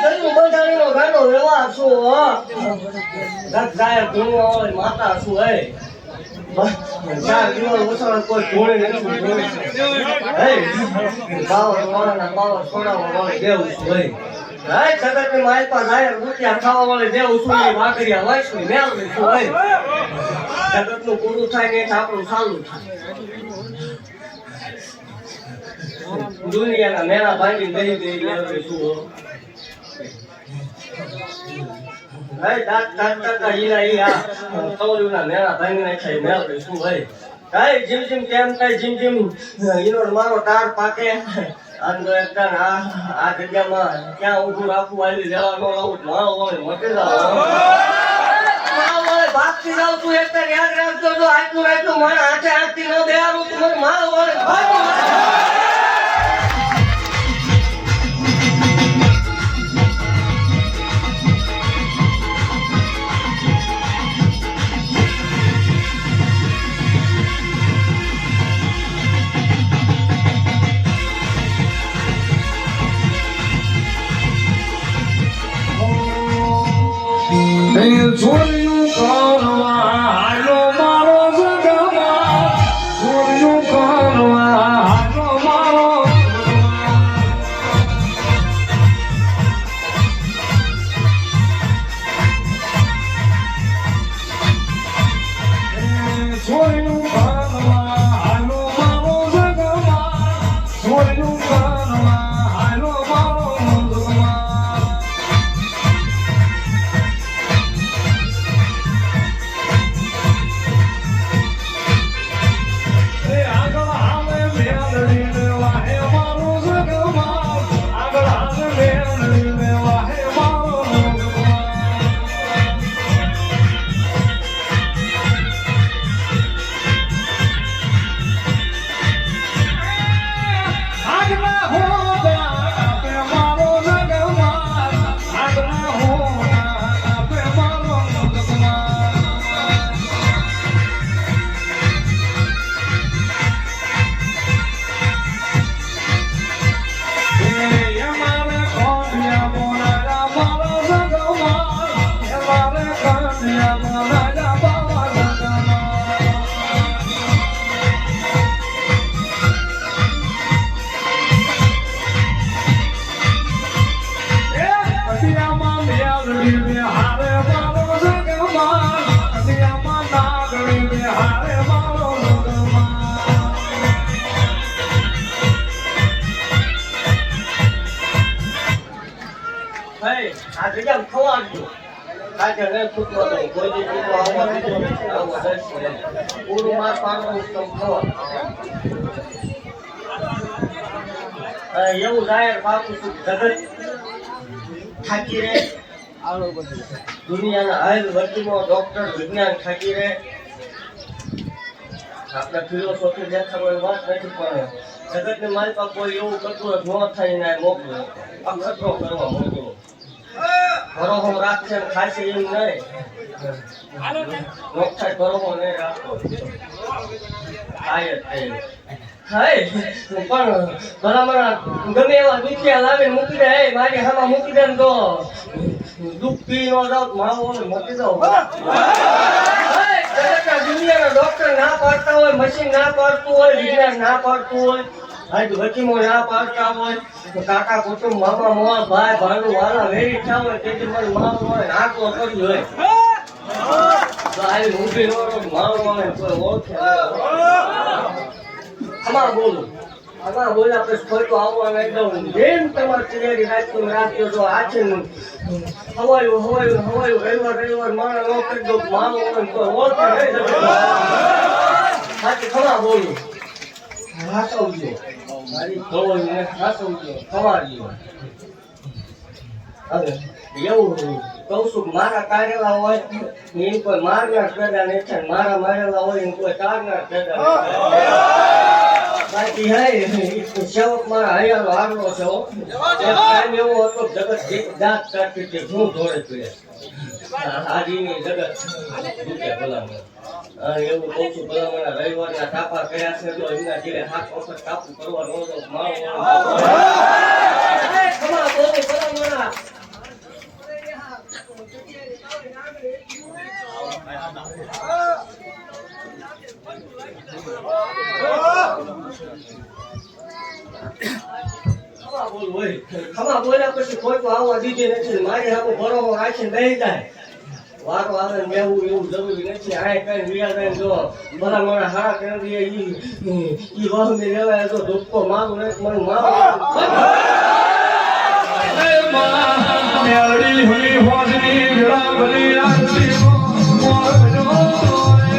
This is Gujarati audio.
ગયું બંધાણીનો ગાંડો વ્યવહાર શું હો ગત જાય ધૂણવા હોય માતા શું હે 4 દિવસ ઓછા કોઈ ધૂણે નથી હે બાવર વાળાના બાવર છોડાવવા વાળે દેવ શું હે હે જગતની માલપા જાહેર રૂપિયા ખાવા વાળે દેવ શું હે વાકડિયા વાંચની મેલ શું હે જગતનું પૂરું થાય ને આપણું ચાલુ થાય દુનિયાના મેળા ભાંગી દઈ દઈ લેવડે શું હે દાંત કાઢતા હીરા હીરા કવળુના મેળા ભાંગી નાખાય મેળડે શું ભાઈ કઈ જીમ જીમ કેમ કઈ જીમ જીમ ઈનો મારો તાર પાકે આંદો એકદમ આ જગ્યામાં ક્યાં ઊભું રાખવું આવી લેવા નો આવું મારો હોય મટી જાવ ભાગતી જાવ તું એકદમ યાદ રાખજો જો આટલું આટલું મારા હાથે હાથથી ન દેવાનું તું મને મારો હોય છોડ્યું કરવા હાલો મારો જગમાં છોડ્યું કરવા હાલો મારો છોડ્યું કરવા હાલો મારો જગમાં છોડ્યું કરવા હાલો મારો જગમાં આ જગ્યામાં ખવાડજો કાકે રે ફૂટવા દો કોઈ દી ફૂટવા આવવા દીધો આવો દસ પૂરું માર પાડવાનું ઉત્તમ ખવા એવું જાહેર પાકું જગત થાકી રે દુનિયાના હાલ વર્ગીમાં ડોક્ટર વિજ્ઞાન થાકી રે આપણે ફિલોસોફી દેખાડવાની વાત નથી પણ જગતની માલપા કોઈ એવું કરતું ન થાય ને મોકલો અખતરો કરવા મોકલો ભરોહો રાખશે ખાશે એમ નહીં મોક્ષાય ભરોહો નહીં રાખતો થાય જ પણ ભલામણા ગમે એવા દુખિયા લાવીને મૂકી દે મારી હામાં મૂકી દે ને તો દુઃખ પી ન જાવ માવો મૂકી દો દુનિયાના ડોક્ટર ના પાડતા હોય મશીન ના પાડતું હોય વિજ્ઞાન ના પાડતું હોય આજ વકીમો ના પાડતા હોય કાકા કુટુંબ મામા મોવા ભાઈ ભાડુ વાળા વેરી થયા હોય તેથી મને માવો હોય નાખવો કર્યું હોય તો આવી ઊભી નો માવો હોય કોઈ ઓળખે આમાં બોલું આમાં બોલ આપણે ખોટું આવવાનું એકદમ જેમ તમારે તૈયારી રાખજો જો આ છે હવાયું રવિવાર મારા નો કરી દો માવો હોય કોઈ ઓળખે નહીં સાચી ખમા બોલું હાસવજો મારી ખવલને હાસવજો ખવાડજો હવે એવું કહું છું મારા કાઢેલા હોય એમ કોઈ મારનાર પેદા નહીં થાય મારા મારેલા હોય એમ કોઈ કાઢનાર પેદા બાકી હે સેવક મારા હૈયાનો હારનો છે એક ટાઈમ એવો હતો જગત દાંત કાઢતી તે હું ધોળે પીડ્યા હાજીની જગત દુખે ભલામણ એવું કહું છું ભલામણા રવિવારના તાપા કર્યા છે તો એમના ઘેરે 7 વખત તાપું કરવાનો હતો મારો ખોખા બોલ્યા પછી ખોટું આવવા દીધી નથી મારી સામે ભરોસો રાખીને બેસી જાય વારો આવે ને બેહવું એવું જરૂરી નથી આ કઈ વિયા કઈ જો ભલા મને હારા કરી ઈ વાહને લેવાય તો ધોકો મારું ને મને મારું મેળી હુઈ હોજની વિડા ભલી આરતી મોર જો